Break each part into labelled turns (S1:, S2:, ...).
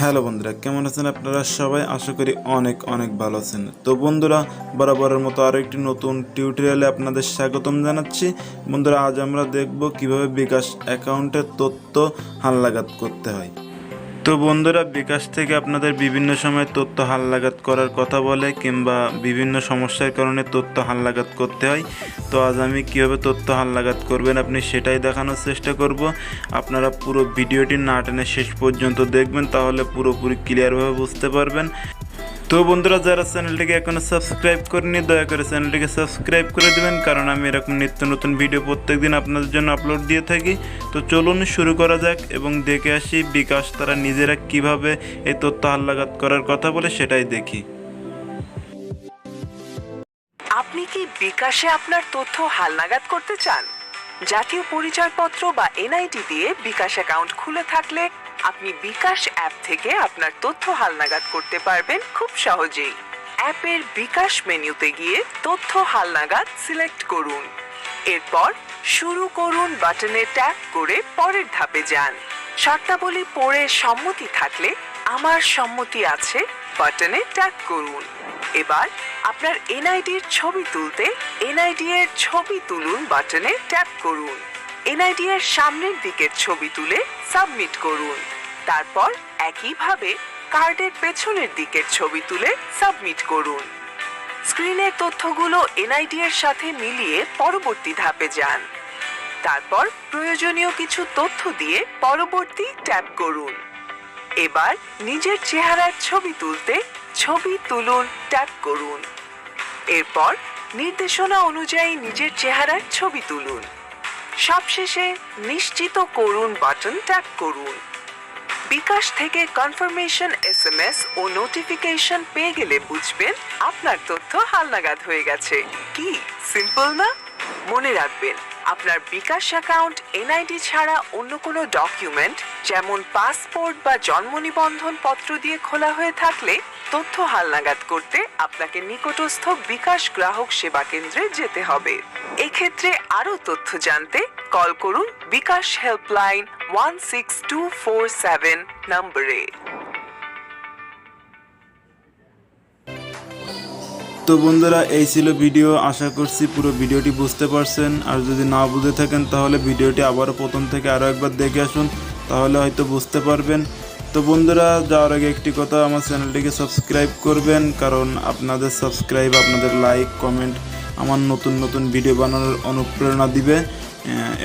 S1: Hello বন্ধুরা, কেমন আছেন আপনারা সবাই? আশা করি অনেক অনেক ভালো আছেন। তো বন্ধুরা, বরাবরের মতো আরও একটি নতুন টিউটোরিয়ালে আপনাদের স্বাগতম জানাচ্ছি। বন্ধুরা, আজ আমরা দেখব কিভাবে বিকাশ অ্যাকাউন্টের তথ্য হালনাগাদ করতে হয়। তো বন্ধুরা, বিকাশ থেকে আপনাদের বিভিন্ন সময় তথ্য হালনাগাদ করার কথা বলে কিংবা বিভিন্ন সমস্যার কারণে তথ্য হালনাগাদ করতে হয়। তো আজ আমি কীভাবে তথ্য হালনাগাদ করবেন আপনি সেটাই দেখানোর চেষ্টা করব। আপনারা পুরো ভিডিওটি না টেনে শেষ পর্যন্ত দেখবেন, তাহলে পুরোপুরি ক্লিয়ারভাবে বুঝতে পারবেন। তো বন্ধুরা, যারা চ্যানেলটিকে এখনও সাবস্ক্রাইব করেনি, দয়া করে চ্যানেলটিকে সাবস্ক্রাইব করে দেবেন, কারণ আমি এরকম নিত্য নতুন ভিডিও প্রত্যেকদিন আপনাদের জন্য আপলোড দিয়ে থাকি। তো চলুন শুরু করা যাক এবং দেখে আসি বিকাশ তারা নিজেরা কিভাবে এই তথ্য হালনাগাদ করার কথা বলে সেটাই দেখি।
S2: আপনি কি বিকাশে আপনার তথ্য হালনাগাদ করতে চান? জাতীয় পরিচয়পত্র বা এনআইডি দিয়ে বিকাশ অ্যাকাউন্ট খুলে থাকলে আপনি বিকাশ অ্যাপ থেকে আপনার তথ্য হালনাগাদ করতে পারবেন খুব সহজেই। অ্যাপের বিকাশ মেনুতে গিয়ে তথ্য হালনাগাদ সিলেক্ট করুন। এরপর শুরু করুন বাটনে ট্যাপ করে পরের ধাপে যান। শর্তাবলী পড়ে সম্মতি থাকলে আমার সম্মতি আছে বাটনে ট্যাপ করুন। এবার আপনার এনআইডির ছবি তুলতে এনআইডি এর ছবি তুলুন বাটনে ট্যাপ করুন। এনআইডি এর সামনের দিকের ছবি তুলে সাবমিট করুন। তারপর একইভাবে কার্ডের পেছনের দিকের ছবি তুলে সাবমিট করুন। স্ক্রিনের তথ্যগুলো এনআইডি এর সাথে মিলিয়ে পরবর্তী ধাপে যান। তারপর প্রয়োজনীয় কিছু তথ্য দিয়ে পরবর্তী ট্যাপ করুন। এবার নিজের চেহারার ছবি তুলতে ছবি তুলুন ট্যাপ করুন। এরপর নির্দেশনা অনুযায়ী নিজের চেহারার ছবি তুলুন। সবশেষে নিশ্চিত করুন বাটন ট্যাপ করুন। বিকাশ থেকে কনফার্মেশন এসএমএস ও নোটিফিকেশন পেয়ে গেলে বুঝবেন আপনার তথ্য হালনাগাদ হয়ে গেছে। কি সিম্পল না? মনে রাখবেন, আপনার বিকাশ অ্যাকাউন্ট এনআইডি ছাড়া অন্য কোনো ডকুমেন্ট যেমন পাসপোর্ট বা জন্ম নিবন্ধন পত্র দিয়ে খোলা হয়ে থাকলে তথ্য হালনাগাদ করতে আপনাকে নিকটস্থ বিকাশ গ্রাহক সেবা কেন্দ্রে যেতে হবে। এক্ষেত্রে আরও তথ্য জানতে কল করুন বিকাশ হেল্পলাইন 16247 নম্বরে।
S1: তো বন্ধুরা, এই ছিল ভিডিও। আশা করছি পুরো ভিডিওটি বুঝতে পারছেন। আর যদি না বুঝে থাকেন তাহলে ভিডিওটি আবারও প্রথম থেকে আরও একবার দেখে আসুন, তাহলে হয়তো বুঝতে পারবেন। তো বন্ধুরা, যাওয়ার আগে একটি কথা, আমার চ্যানেলটিকে সাবস্ক্রাইব করবেন, কারণ আপনাদের সাবস্ক্রাইব, আপনাদের লাইক, কমেন্ট আমার নতুন নতুন ভিডিও বানানোর অনুপ্রেরণা দিবে।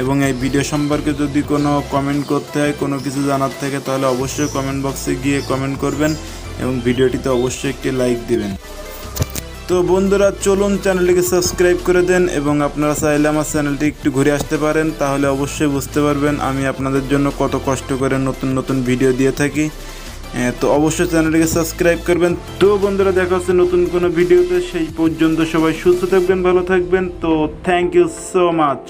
S1: এবং এই ভিডিও সম্পর্কে যদি কোনো কমেন্ট করতে হয়, কোনো কিছু জানার থাকে, তাহলে অবশ্যই কমেন্ট বক্সে গিয়ে কমেন্ট করবেন এবং ভিডিওটিতে অবশ্যই একটি লাইক দিবেন। তো বন্ধুরা, চলুন চ্যানেলটিকে সাবস্ক্রাইব করে দেন এবং আপনারা চাইলে আমার চ্যানেলটি একটু ঘুরে আসতে পারেন, তাহলে অবশ্যই বুঝতে পারবেন আমি আপনাদের জন্য কত কষ্ট করে নতুন নতুন ভিডিও দিয়ে থাকি। তো অবশ্যই চ্যানেলটিকে সাবস্ক্রাইব করবেন। তো বন্ধুরা, দেখা হচ্ছে নতুন কোনো ভিডিওতে। সেই পর্যন্ত সবাই সুস্থ থাকবেন, ভালো থাকবেন। তো থ্যাংক ইউ সো মাচ।